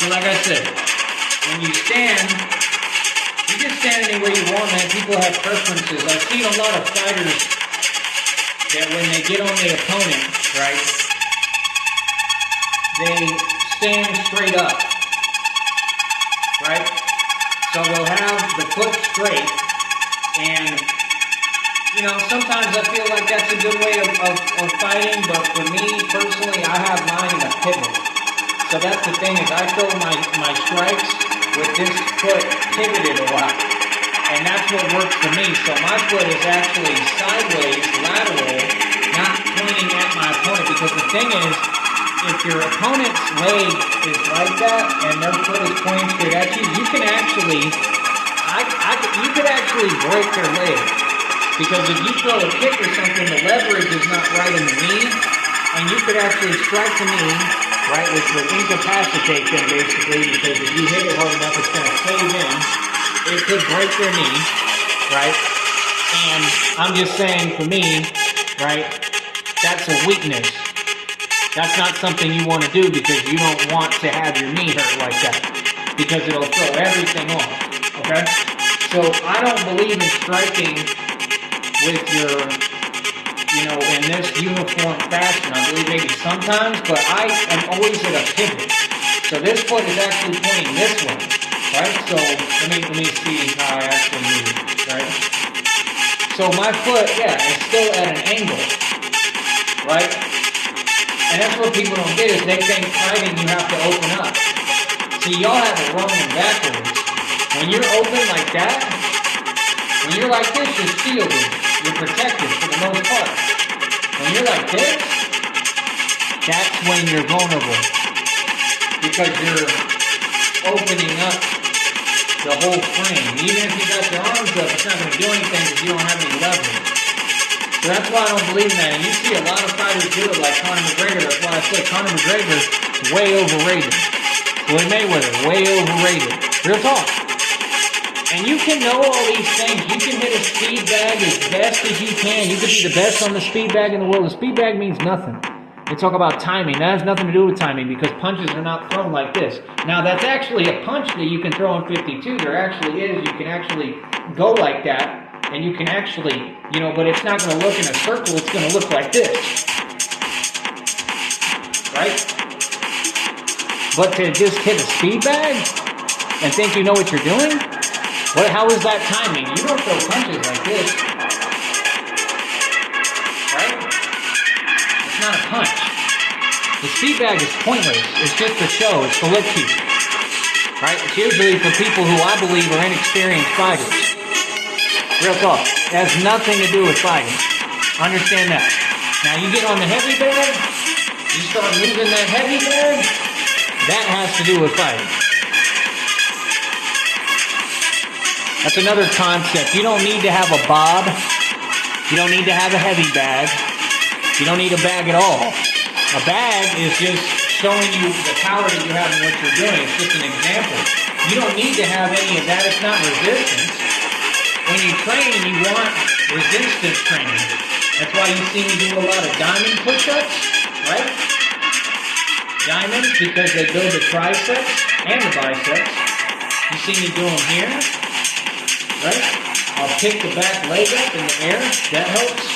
So like I said, when you stand, you can stand anywhere you want, man. People have preferences. I've seen a lot of fighters that when they get on the opponent, right, they stand straight up, right? So they'll have the foot straight, and, you know, sometimes I feel like that's a good way of fighting, but for me, personally, I have mine in a pivot. So that's the thing, is I throw my strikes with this foot pivoted a lot. And that's what works for me. So my foot is actually sideways, lateral, not pointing at my opponent. Because the thing is, if your opponent's leg is like that and their foot is pointing straight at you, you can actually, you could actually break their leg. Because if you throw a kick or something, the leverage is not right in the knee, and you could actually strike the knee, right, which will incapacitate them basically, because if you hit it hard enough, it's going to cave in. It could break their knee, right? And I'm just saying, for me, right, that's a weakness. That's not something you want to do, because you don't want to have your knee hurt like that, because it'll throw everything off, okay? So I don't believe in striking with your, you know, in this uniform fashion. I believe maybe sometimes, but I am always at a pivot. So this foot is actually pointing this way, right? So let me see how I actually move it, right? So my foot, yeah, is still at an angle, right? And that's what people don't get, is they think fighting you have to open up. See, y'all have it wrong and backwards. When you're open like that, when you're like this, you're shielded. You're protected for the most part. When you're like this, that's when you're vulnerable. Because you're opening up the whole frame. Even if you got your arms up, it's not going to do anything if you don't have any leverage. So that's why I don't believe in that. And you see a lot of fighters do it, like Conor McGregor. That's why I say Conor McGregor is way overrated. Floyd Mayweather, way overrated. Real talk. And you can know all these things. You can hit a speed bag as best as you can. You can be the best on the speed bag in the world. The speed bag means nothing. They talk about timing. That has nothing to do with timing, because punches are not thrown like this. Now, that's actually a punch that you can throw in 52. There actually is. You can actually go like that, and you can actually, you know, but it's not going to look in a circle. It's going to look like this. Right? But to just hit a speed bag and think you know what you're doing? How is that timing? You don't throw punches like this. Right? It's not a punch. The speed bag is pointless. It's just a show. It's to look cute. Right? It's usually for people who I believe are inexperienced fighters. Real talk. It has nothing to do with fighting. Understand that. Now you get on the heavy bag, you start moving that heavy bag, that has to do with fighting. That's another concept. You don't need to have a bob. You don't need to have a heavy bag. You don't need a bag at all. A bag is just showing you the power that you have in what you're doing. It's just an example. You don't need to have any of that. It's not resistance. When you train, you want resistance training. That's why you see me do a lot of diamond push-ups, right? Diamonds, because they build the triceps and the biceps. You see me do them here. Right? I'll pick the back leg up in the air. That helps.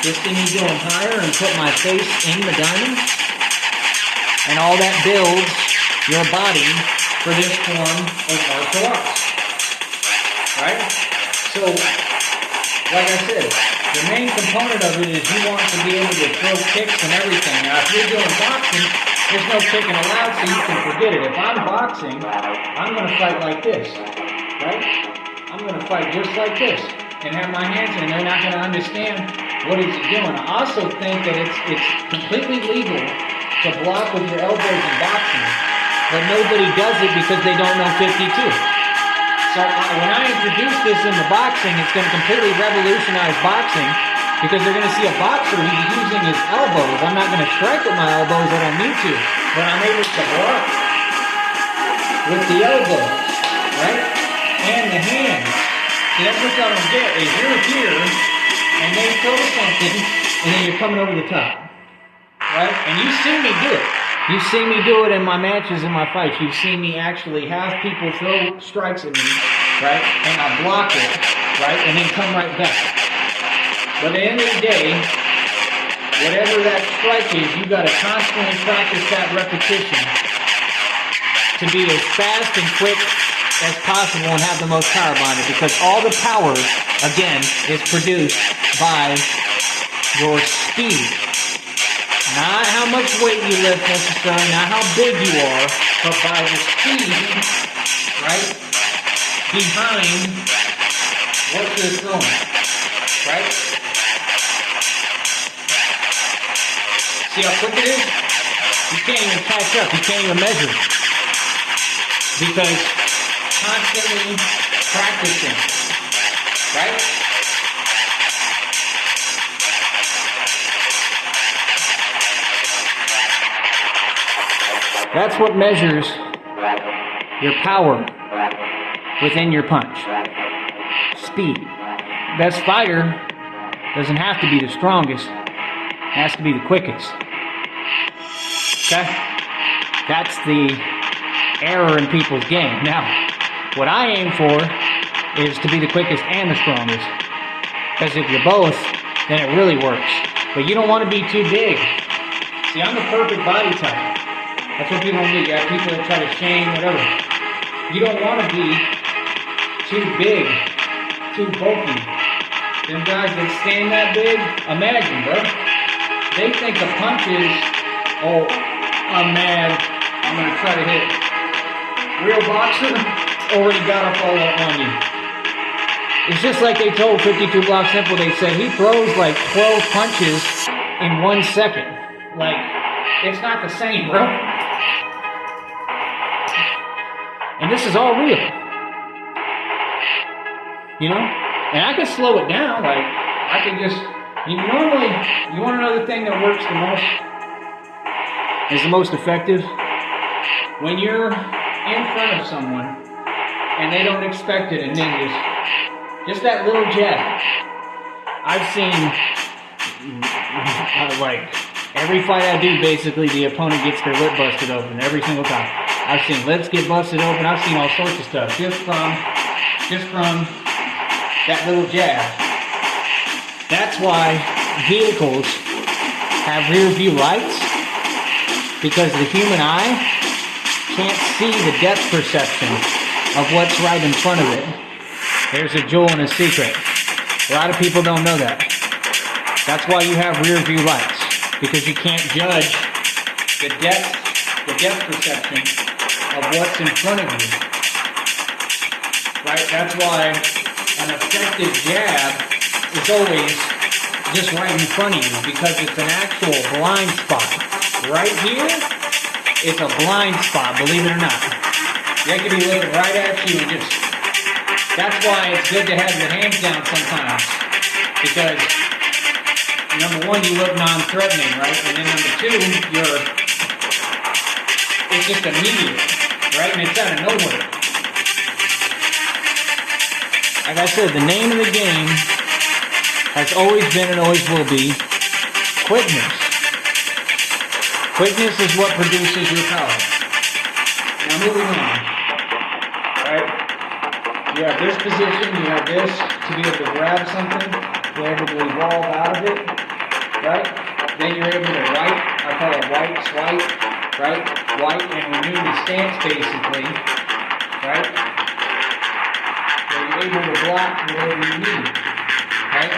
Just see me going higher and put my face in the diamond. And all that builds your body for this form of martial arts. Right? So, like I said, the main component of it is you want to be able to throw kicks and everything. Now, if you're doing boxing, there's no kicking allowed, so you can forget it. If I'm boxing, I'm going to fight like this. Right? I'm going to fight just like this and have my hands in, and they're not going to understand what he's doing. I also think that it's completely legal to block with your elbows in boxing, but nobody does it because they don't know 52. So when I introduce this into boxing, it's going to completely revolutionize boxing, because they're going to see a boxer who's using his elbows. I'm not going to strike with my elbows, I don't need to, but I'm able to block with the elbows, right? And the hands. See, that's what y'all don't get, is you're here, and they throw something, and then you're coming over the top. Right? And you see me do it. You've seen me do it in my matches, in my fights. You've seen me actually have people throw strikes at me, right? And I block it, right? And then come right back. But at the end of the day, whatever that strike is, you got to constantly practice that repetition to be as fast and quick as possible and have the most power behind it. Because all the power, again, is produced by your speed. Not how much weight you lift necessarily, not how big you are, but by the speed, right, behind what you're throwing, right? See how quick it is? You can't even catch up, you can't even measure it. Because constantly practicing, right? That's what measures your power within your punch. Speed. Best fighter doesn't have to be the strongest. It has to be the quickest. Okay? That's the error in people's game. Now, what I aim for is to be the quickest and the strongest. Because if you're both, then it really works. But you don't want to be too big. See, I'm the perfect body type. That's what people do. You have people that try to shame, whatever. You don't want to be too big, too bulky. Them guys that stand that big, imagine, bro. They think a punch is, oh, I'm mad, I'm going to try to hit. Real boxer already got up all up on you. It's just like they told 52 Block Simple, they said he throws like 12 punches in 1 second. Like, it's not the same, bro. And this is all real. You know? And I can slow it down. Like, I can just... You want to know the thing that works the most? Is the most effective? When you're in front of someone and they don't expect it and then just that little jab. I've seen... like, every fight I do, basically, the opponent gets their lip busted open every single time. I've seen lips get busted open. I've seen all sorts of stuff just from that little jab. That's why vehicles have rear view lights, because the human eye can't see the depth perception of what's right in front of it. There's a jewel and a secret. A lot of people don't know that. That's why you have rear view lights, because you can't judge the depth perception of what's in front of you. Right? That's why an effective jab is always just right in front of you, because it's an actual blind spot. Right here, it's a blind spot, believe it or not. They could be looking right at you and just... That's why it's good to have your hands down sometimes. Because, number one, you look non-threatening, right? And then number two, it's just immediate, right? And it's out of nowhere. Like I said, the name of the game has always been and always will be quickness. Quickness is what produces your power. Now moving on. Right? You have this position, you have this to be able to grab something, you're able to evolve out of it, right? Then you're able to wipe, I call it wipe, swipe, right? Wipe and renew the stance basically, right? So you're able to block whatever you need, right?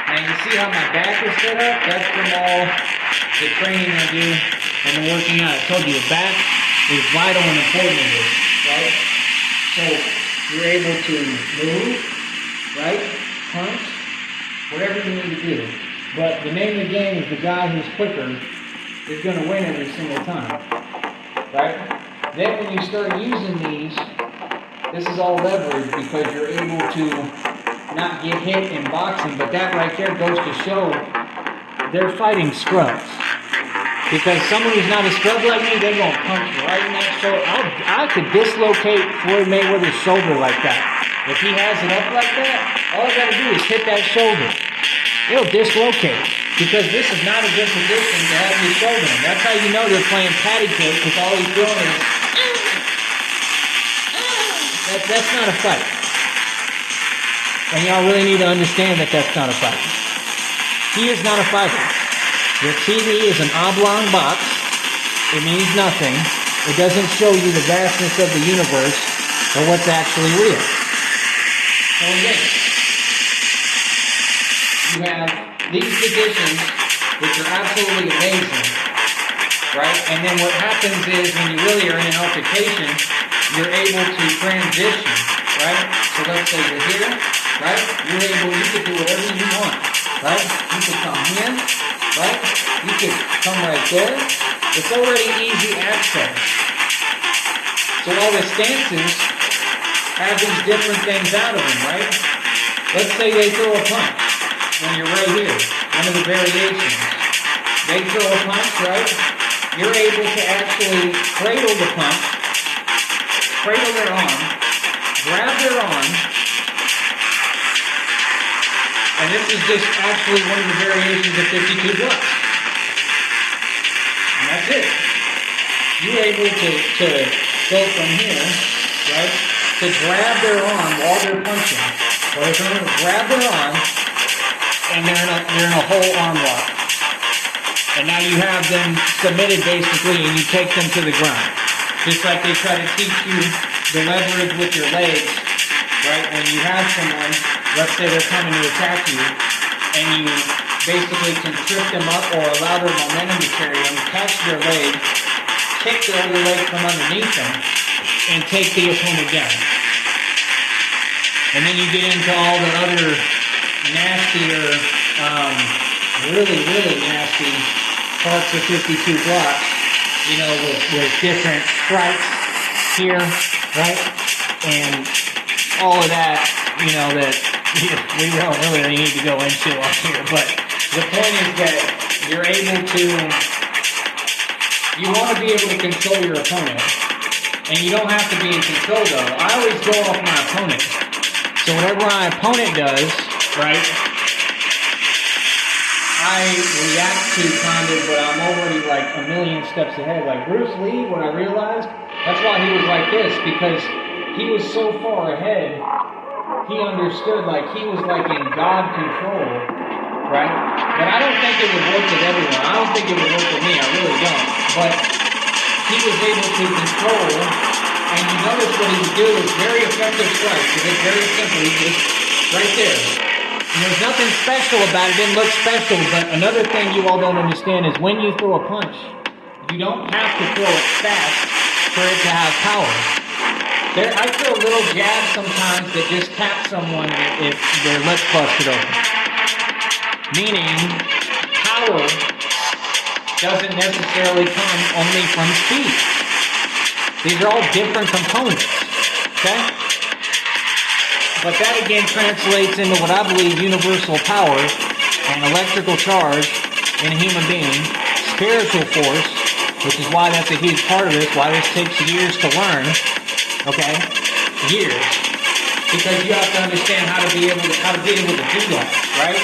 And you see how my back is set up? That's from all the training I do and the working out. I told you the back is vital and important in this, right? So you're able to move, right? Punch, whatever you need to do. But the name of the game is the guy who's quicker is going to win every single time, right? Then when you start using these, this is all leverage because you're able to not get hit in boxing, but that right there goes to show they're fighting scrubs. Because someone who's not a scrub like me, they're going to punch right in that shoulder. I could dislocate Floyd Mayweather's shoulder like that. If he has it up like that, all I got to do is hit that shoulder. It'll dislocate. Because this is not a good position to have your shoulder in. That's how you know they're playing patty cake, because all he's doing is... That's not a fight. And y'all really need to understand that that's not a fight. He is not a fighter. Your TV is an oblong box. It means nothing. It doesn't show you the vastness of the universe or what's actually real. So again, you have these positions which are absolutely amazing, right? And then what happens is when you really are in an altercation, you're able to transition, right? So let's say you're here, right? You can do whatever you want, right? You could come here, right? You could come right there. It's already easy access. So all the stances have these different things out of them, right? Let's say they throw a punch when you're right here. One of the variations. They throw a punch, right? You're able to actually cradle the punch, cradle their arm, grab their arm, and this is just actually one of the variations of 52 blocks. And that's it. You're able to go from here, right, to grab their arm while they're punching. Or they're going to grab their arm, and they're in a whole arm lock. And now you have them submitted basically, and you take them to the ground. Just like they try to teach you the leverage with your legs, right? When you have someone, let's say they're coming to attack you, and you basically can trip them up or allow their momentum to carry them, catch their leg, kick their other leg from underneath them, and take the opponent down. And then you get into all the other nastier, really, really nasty parts of 52 blocks, you know, with different strikes here, right? And all of that, you know, that we don't really need to go into up here. But the point is that you're able to, you want to be able to control your opponent. And you don't have to be in control, though. I always go off my opponent. So whatever my opponent does, right, I react to kind of, but I'm already like a million steps ahead. Like Bruce Lee, what I realized, that's why he was like this, because he was so far ahead, he understood, like he was like in God control, right? But I don't think it would work with everyone. I don't think it would work with me, I really don't. But he was able to control, and you notice what he would do is very effective strikes. It's very simple. He just, right there. And there's nothing special about it. It didn't look special. But another thing you all don't understand is when you throw a punch, you don't have to throw it fast for it to have power. I throw little jabs sometimes that just tap someone if their lips busted open. Meaning, power doesn't necessarily come only from speed. These are all different components, okay? But that again translates into what I believe universal power and electrical charge in a human being, spiritual force, which is why that's a huge part of this, why this takes years to learn, okay? Years. Because you have to understand how to be able to do that, right?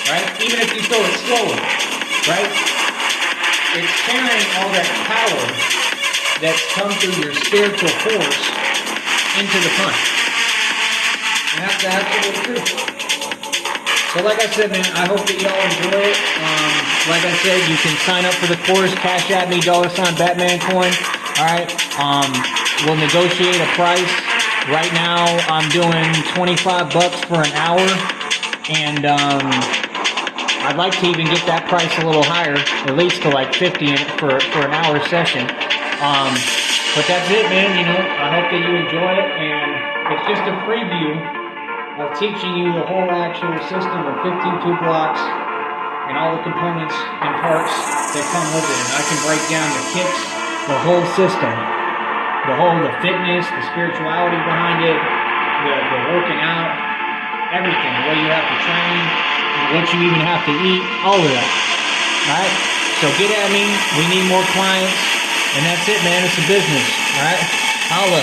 Right? Even if you throw it slowly, right? It's carrying all that power that's come through your spiritual force into the punch. And that's the absolute truth. So like I said, man, I hope that y'all enjoy it. Like I said, you can sign up for the course, cash at me, $Batman coin. Alright. We'll negotiate a price. Right now I'm doing $25 for an hour. And I'd like to even get that price a little higher, at least to like 50 for an hour session. But that's it, man. You know, I hope that you enjoy it, and it's just a preview of teaching you the whole actual system of 52 blocks and all the components and parts that come with it. And I can break down the kicks, the whole system, the fitness, the spirituality behind it, the working out, everything, the way you have to train, what you even have to eat, all of that. Alright? So get at me. We need more clients. And that's it, man. It's a business. Alright? Holla.